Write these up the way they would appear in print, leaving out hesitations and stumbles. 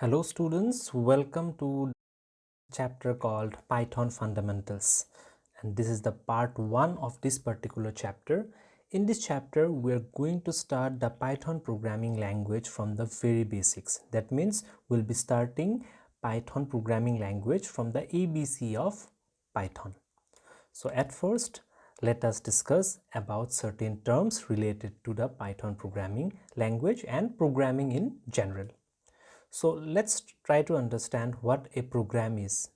Hello students, welcome to chapter called Python Fundamentals, and this is the part 1 of this particular chapter. In this chapter we are going to start the Python programming language from the very basics. That means we'll be starting Python programming language from the ABC of Python. So at first let us discuss about certain terms related to the Python programming language and programming in general. So let's try to understand what a program is.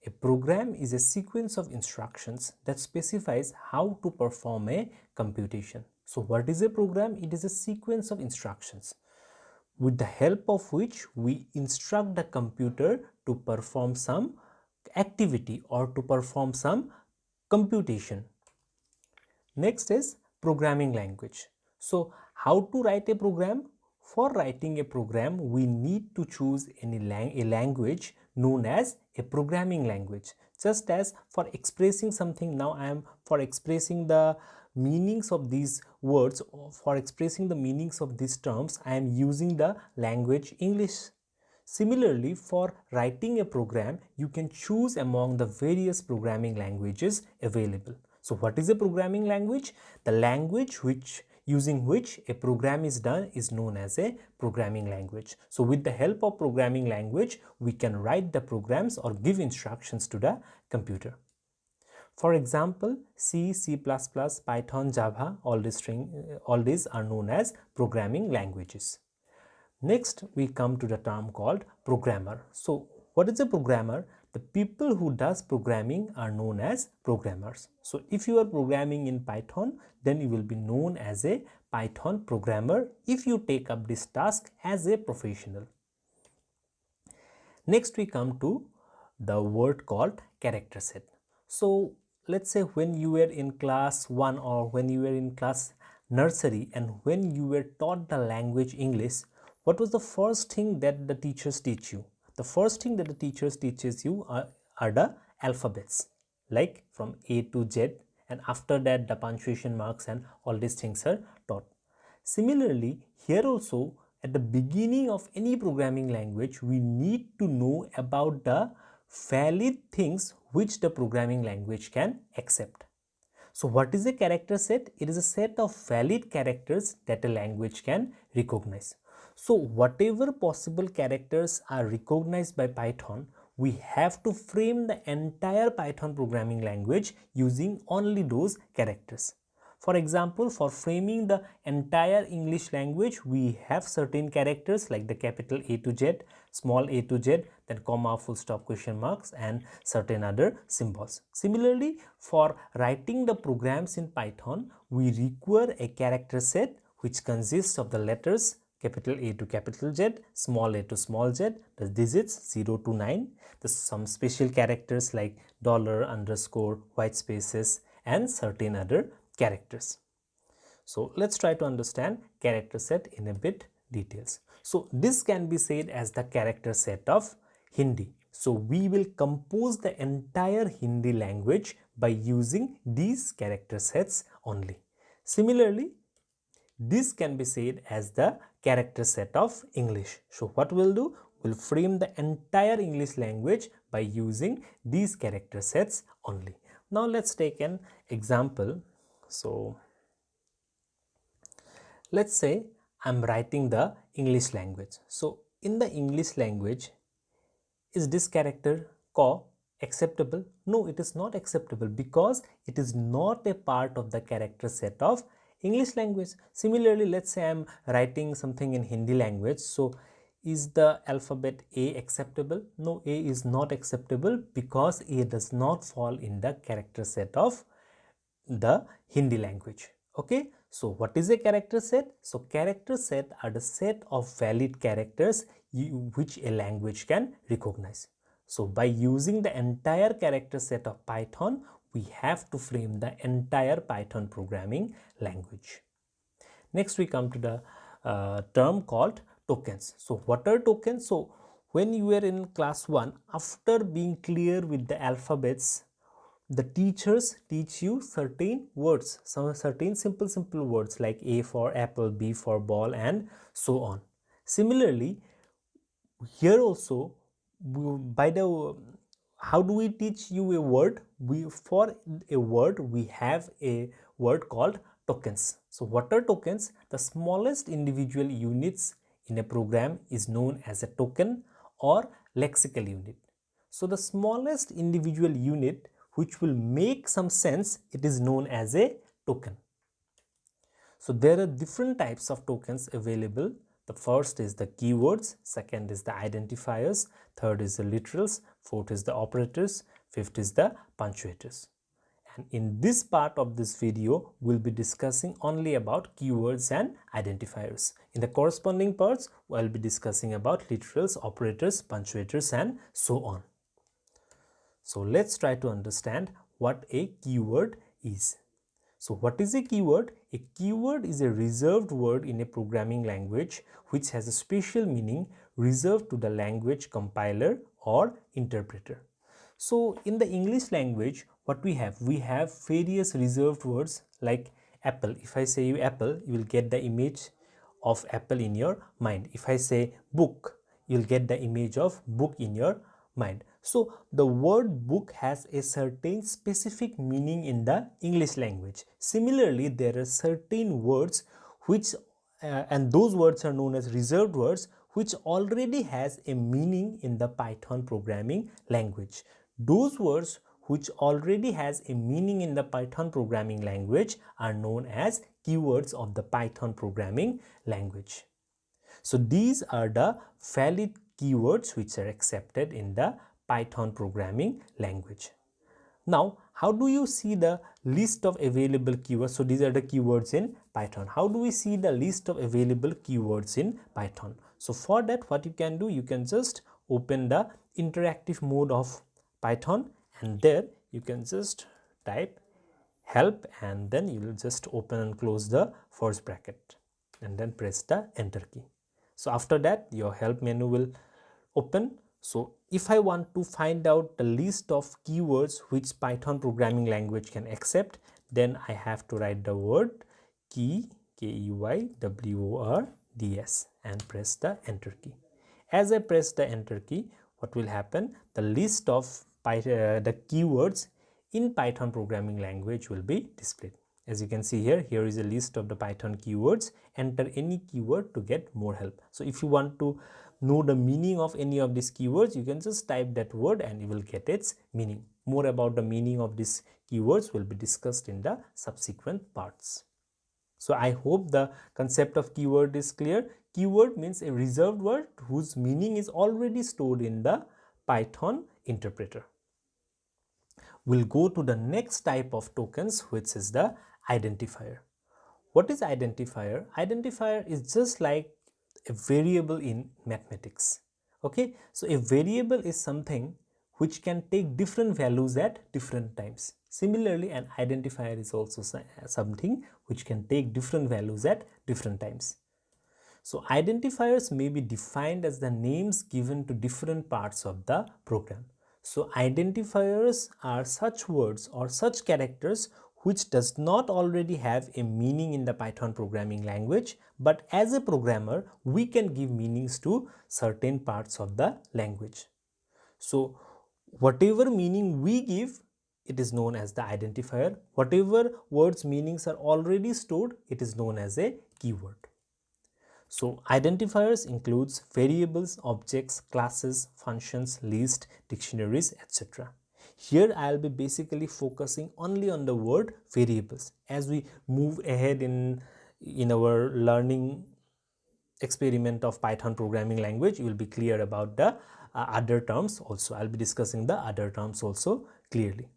A program is a sequence of instructions that specifies how to perform a computation. So what is a program? It is a sequence of instructions with the help of which we instruct the computer to perform some activity or to perform some computation. Next is programming language. So how to write a program? For writing a program, we need to choose a language known as a programming language. Just as for expressing something, now I am for expressing the meanings of these words, for expressing the meanings of these terms, I am using the language English. Similarly, for writing a program, you can choose among the various programming languages available. So what is a programming language? The language using which a program is done is known as a programming language. So with the help of programming language, we can write the programs or give instructions to the computer. For example, C, C++, Python, Java, all these are known as programming languages. Next, we come to the term called programmer. So what is a programmer? The people who does programming are known as programmers. So if you are programming in Python, then you will be known as a Python programmer if you take up this task as a professional. Next, we come to the word called character set. So let's say when you were in class 1 or when you were in class nursery and when you were taught the language English, what was the first thing that the teachers teach you? The first thing that the teachers teaches you are the alphabets, like from A to Z, and after that the punctuation marks and all these things are taught. Similarly, here also at the beginning of any programming language, we need to know about the valid things which the programming language can accept. So what is a character set? It is a set of valid characters that a language can recognize. So whatever possible characters are recognized by Python, we have to frame the entire Python programming language using only those characters. For example, for framing the entire English language, we have certain characters like the capital A to Z, small a to Z, then comma, full stop, question marks, and certain other symbols. Similarly, for writing the programs in Python, we require a character set which consists of the letters capital A to capital Z, small a to small z, the digits 0 to 9, some special characters like dollar, underscore, white spaces, and certain other characters. So let's try to understand character set in a bit details. So this can be said as the character set of Hindi. So we will compose the entire Hindi language by using these character sets only. Similarly, this can be said as the character set of English. So what we'll do? We'll frame the entire English language by using these character sets only. Now let's take an example. So let's say I'm writing the English language. So in the English language, is this character ko acceptable? No, it is not acceptable because it is not a part of the character set of English language. Similarly, let's say I'm writing something in Hindi language. So is the alphabet A acceptable? No, A is not acceptable because A does not fall in the character set of the Hindi language. Okay, so what is a character set? So character set are the set of valid characters which a language can recognize. So by using the entire character set of Python, we have to frame the entire Python programming language. Next we come to the term called tokens. So what are tokens? So when you were in class 1, after being clear with the alphabets, the teachers teach you certain words, some certain simple words like A for apple, B for ball, and so on. Similarly, Here also, by the how do we teach you a word? For a word we have a word called tokens. So what are tokens? The smallest individual units in a program is known as a token or lexical unit. So the smallest individual unit which will make some sense, it is known as a token. So there are different types of tokens available. The first is the keywords, second is the identifiers, third is the literals, fourth is the operators, fifth is the punctuators. And in this part of this video, we'll be discussing only about keywords and identifiers. In the corresponding parts, we'll be discussing about literals, operators, punctuators, and so on. So let's try to understand what a keyword is. So what is a keyword? A keyword is a reserved word in a programming language which has a special meaning reserved to the language compiler or interpreter. So in the English language, what we have various reserved words like apple. If I say you apple, you will get the image of apple in your mind. If I say book, you'll get the image of book in your mind. So the word book has a certain specific meaning in the English language. Similarly, there are certain words which and those words are known as reserved words, which already has a meaning in the Python programming language. Those words which already has a meaning in the Python programming language are known as keywords of the Python programming language. So these are the valid keywords which are accepted in the Python programming language. Now, how do you see the list of available keywords? So these are the keywords in Python. How do we see the list of available keywords in Python? So for that, what you can do, you can just open the interactive mode of Python, and there you can just type help, and then you will just open and close the first bracket and then press the enter key. So after that, your help menu will open. So if I want to find out the list of keywords which Python programming language can accept, then I have to write the word key, keywords, and press the enter key. As I press the enter key, what will happen? The list of the keywords in Python programming language will be displayed. As you can see here, here is a list of the Python keywords. Enter any keyword to get more help. So if you want to know the meaning of any of these keywords, you can just type that word and you will get its meaning. More about the meaning of these keywords will be discussed in the subsequent parts. So I hope the concept of keyword is clear. Keyword means a reserved word whose meaning is already stored in the Python interpreter. We'll go to the next type of tokens, which is the identifier. What is identifier? Identifier is just like a variable in mathematics. Okay, so a variable is something which can take different values at different times. Similarly, an identifier is also something which can take different values at different times. So identifiers may be defined as the names given to different parts of the program. So identifiers are such words or such characters which does not already have a meaning in the Python programming language, but as a programmer we can give meanings to certain parts of the language. So whatever meaning we give, it is known as the identifier. Whatever words meanings are already stored, it is known as a keyword. So identifiers includes variables, objects, classes, functions, list, dictionaries, etc. Here I will be basically focusing only on the word variables. As we move ahead in our learning experiment of Python programming language, you will be clear about the other terms also. I'll be discussing the other terms also clearly.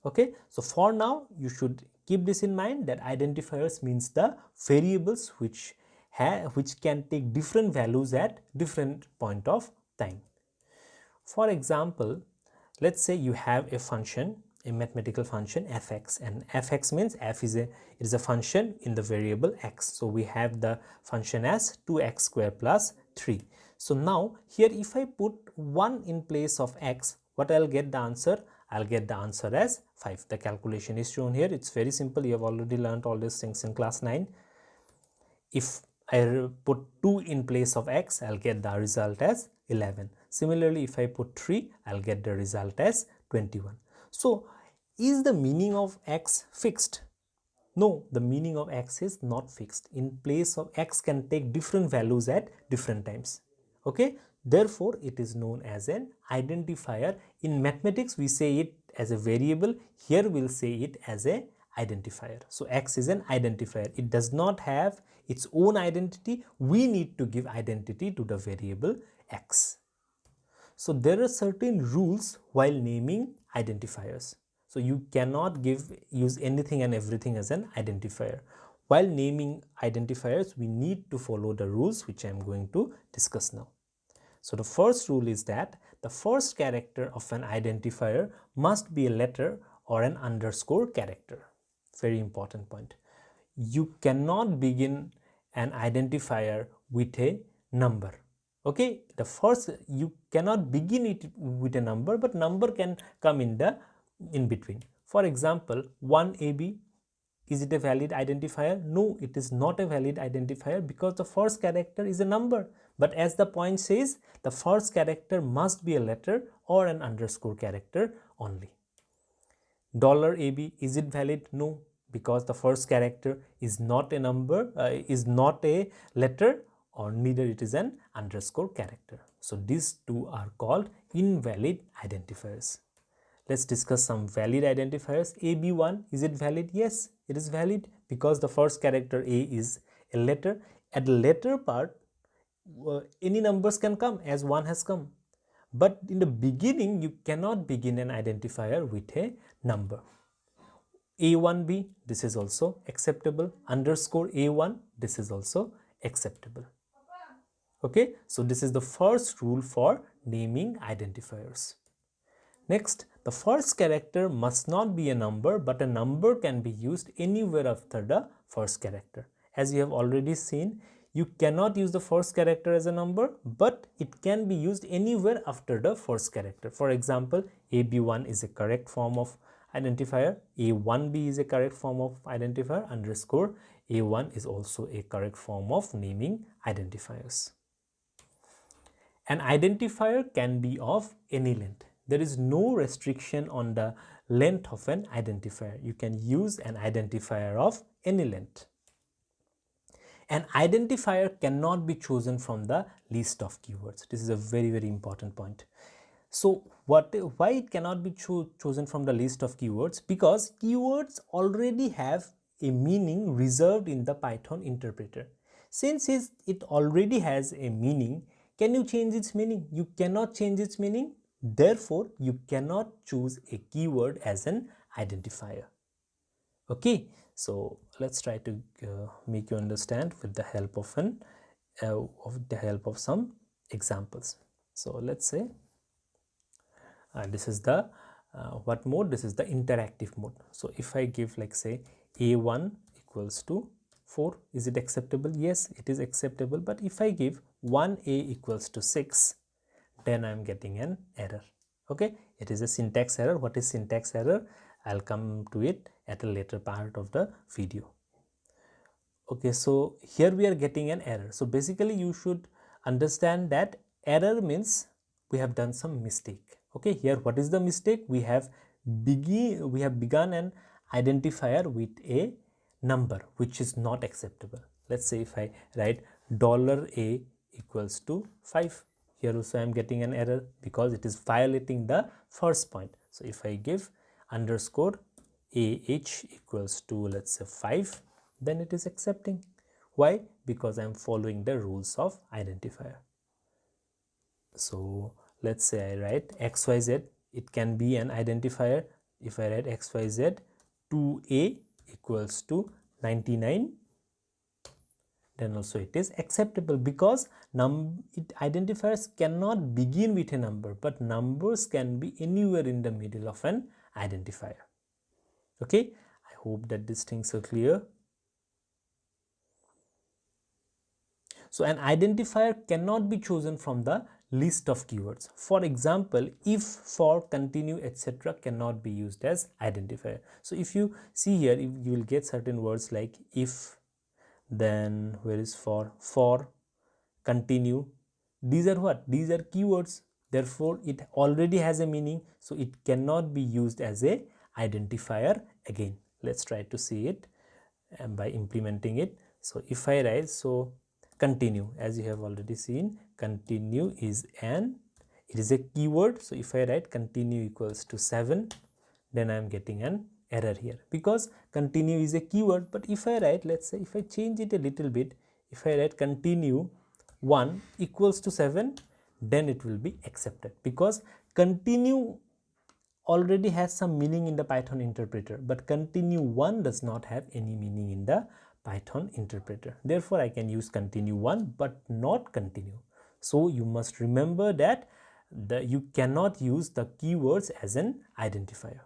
Okay, so for now you should keep this in mind, that identifiers means the variables which can take different values at different point of time. For example, let's say you have a function, a mathematical function fx, and fx means f is a function in the variable x. So we have the function as 2x square plus 3. So now here if I put 1 in place of x, what I'll get the answer? I'll get the answer as 5. The calculation is shown here. It's very simple. You have already learned all these things in class 9. If I put 2 in place of x, I'll get the result as 11. Similarly, if I put 3, I'll get the result as 21. So is the meaning of x fixed? No, the meaning of x is not fixed. In place of x can take different values at different times. Okay, therefore it is known as an identifier. In mathematics we say it as a variable, here we'll say it as a identifier. So x is an identifier. It does not have its own identity. We need to give identity to the variable x. So there are certain rules while naming identifiers. So you cannot use anything and everything as an identifier. While naming identifiers, we need to follow the rules which I am going to discuss now. So the first rule is that the first character of an identifier must be a letter or an underscore character. Very important point. You cannot begin an identifier with a number. Okay, the first, you cannot begin it with a number, but number can come in between. For example, 1AB, is it a valid identifier? No, it is not a valid identifier because the first character is a number. But as the point says, the first character must be a letter or an underscore character only. $AB, is it valid? No, because the first character is not a number, is not a letter, or neither it is an underscore character. So these two are called invalid identifiers. Let's discuss some valid identifiers. AB1, is it valid? Yes, it is valid because the first character A is a letter. At the letter part, any numbers can come as 1 has come. But in the beginning, you cannot begin an identifier with a number. A1B, this is also acceptable. Underscore A1, this is also acceptable. Okay, so this is the first rule for naming identifiers. Next, the first character must not be a number, but a number can be used anywhere after the first character. As you have already seen, you cannot use the first character as a number, but it can be used anywhere after the first character. For example, AB1 is a correct form of identifier, A1B is a correct form of identifier, underscore A1 is also a correct form of naming identifiers. An identifier can be of any length. There is no restriction on the length of an identifier. You can use an identifier of any length. An identifier cannot be chosen from the list of keywords. This is a very, very important point. So why it cannot be chosen from the list of keywords? Because keywords already have a meaning reserved in the Python interpreter. Since it already has a meaning, can you change its meaning? You cannot change its meaning. Therefore, you cannot choose a keyword as an identifier. Okay, so let's try to make you understand with the help of some examples. So let's say this is the what mode? This is the interactive mode. So if I give, like, say A1 equals to 4, is it acceptable? Yes, it is acceptable. But if I give 1A equals to 6, then I'm getting an error. Okay, it is a syntax error. What is syntax error? I'll come to it at a later part of the video. Okay, so here we are getting an error. So basically you should understand that error means we have done some mistake. Okay, here what is the mistake? We have begun an identifier with a number which is not acceptable. Let's say if I write $A equals to 5, here also I am getting an error because it is violating the first point. So if I give underscore AH equals to, let's say, 5, then it is accepting. Why? Because I am following the rules of identifier. So let's say I write XYZ, it can be an identifier. If I write XYZ, 2A equals to 99, then also it is acceptable because identifiers cannot begin with a number, but numbers can be anywhere in the middle of an identifier. Okay, I hope that these things are clear. So an identifier cannot be chosen from the list of keywords. For example, if, for, continue, etc. cannot be used as identifier. So if you see here, you will get certain words like if, then where is for, continue, These are what? These are keywords. Therefore, it already has a meaning, so it cannot be used as a identifier again. Let's try to see it by implementing it. So if I write, so continue, as you have already seen, continue is it is a keyword. So if I write continue equals to 7, then I am getting an error here because continue is a keyword. But if I write, let's say if I change it a little bit, if I write continue 1 equals to 7, then it will be accepted because continue already has some meaning in the Python interpreter, but continue 1 does not have any meaning in the Python interpreter. Therefore, I can use continue 1 but not continue. So you must remember that you cannot use the keywords as an identifier.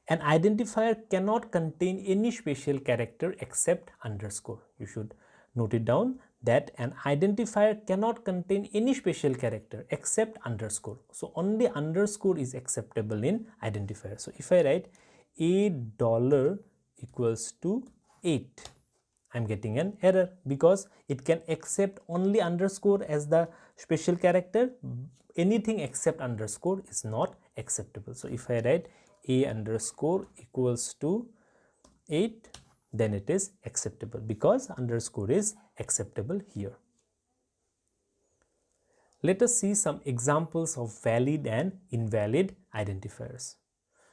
An identifier cannot contain any special character except underscore. You should note it down that an identifier cannot contain any special character except underscore. So only underscore is acceptable in identifier. So if I write $8 equals to 8, I'm getting an error because it can accept only underscore as the special character. Anything except underscore is not acceptable. So if I write a underscore equals to 8, then it is acceptable because underscore is acceptable here. Let us see some examples of valid and invalid identifiers.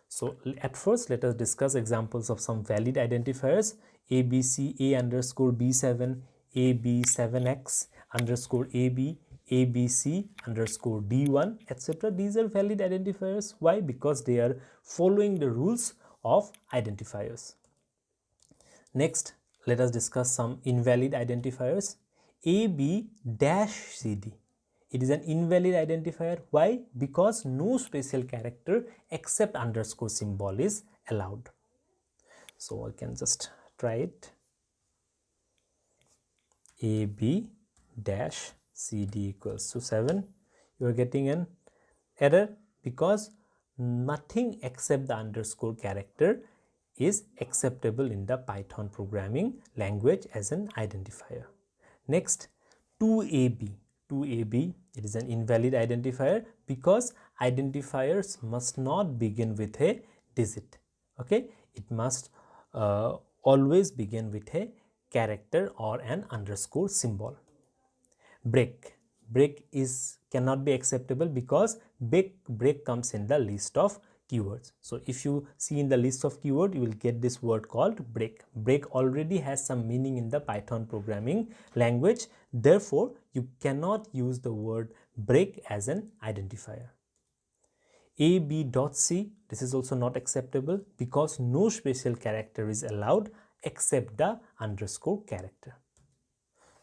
So at first, let us discuss examples of some valid identifiers: ABC A underscore B7, AB7X underscore AB, ABC underscore D1, etc. These are valid identifiers. Why? Because they are following the rules of identifiers. Next, let us discuss some invalid identifiers. AB-CD. It is an invalid identifier. Why? Because no special character except underscore symbol is allowed. So I can just try it. AB-CD equals to 7. You are getting an error because nothing except the underscore character is acceptable in the Python programming language as an identifier. Next, 2AB. 2AB, it is an invalid identifier because identifiers must not begin with a digit. Okay, it must always begin with a character or an underscore symbol. Break cannot be acceptable because break comes in the list of keywords. So if you see in the list of keyword, you will get this word called break. Break already has some meaning in the Python programming language. Therefore, you cannot use the word break as an identifier. AB.C, this is also not acceptable because no special character is allowed except the underscore character.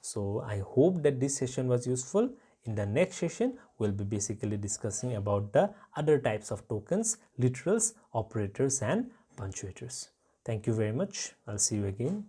So I hope that this session was useful. In the next session, we'll be basically discussing about the other types of tokens, literals, operators, and punctuators. Thank you very much. I'll see you again.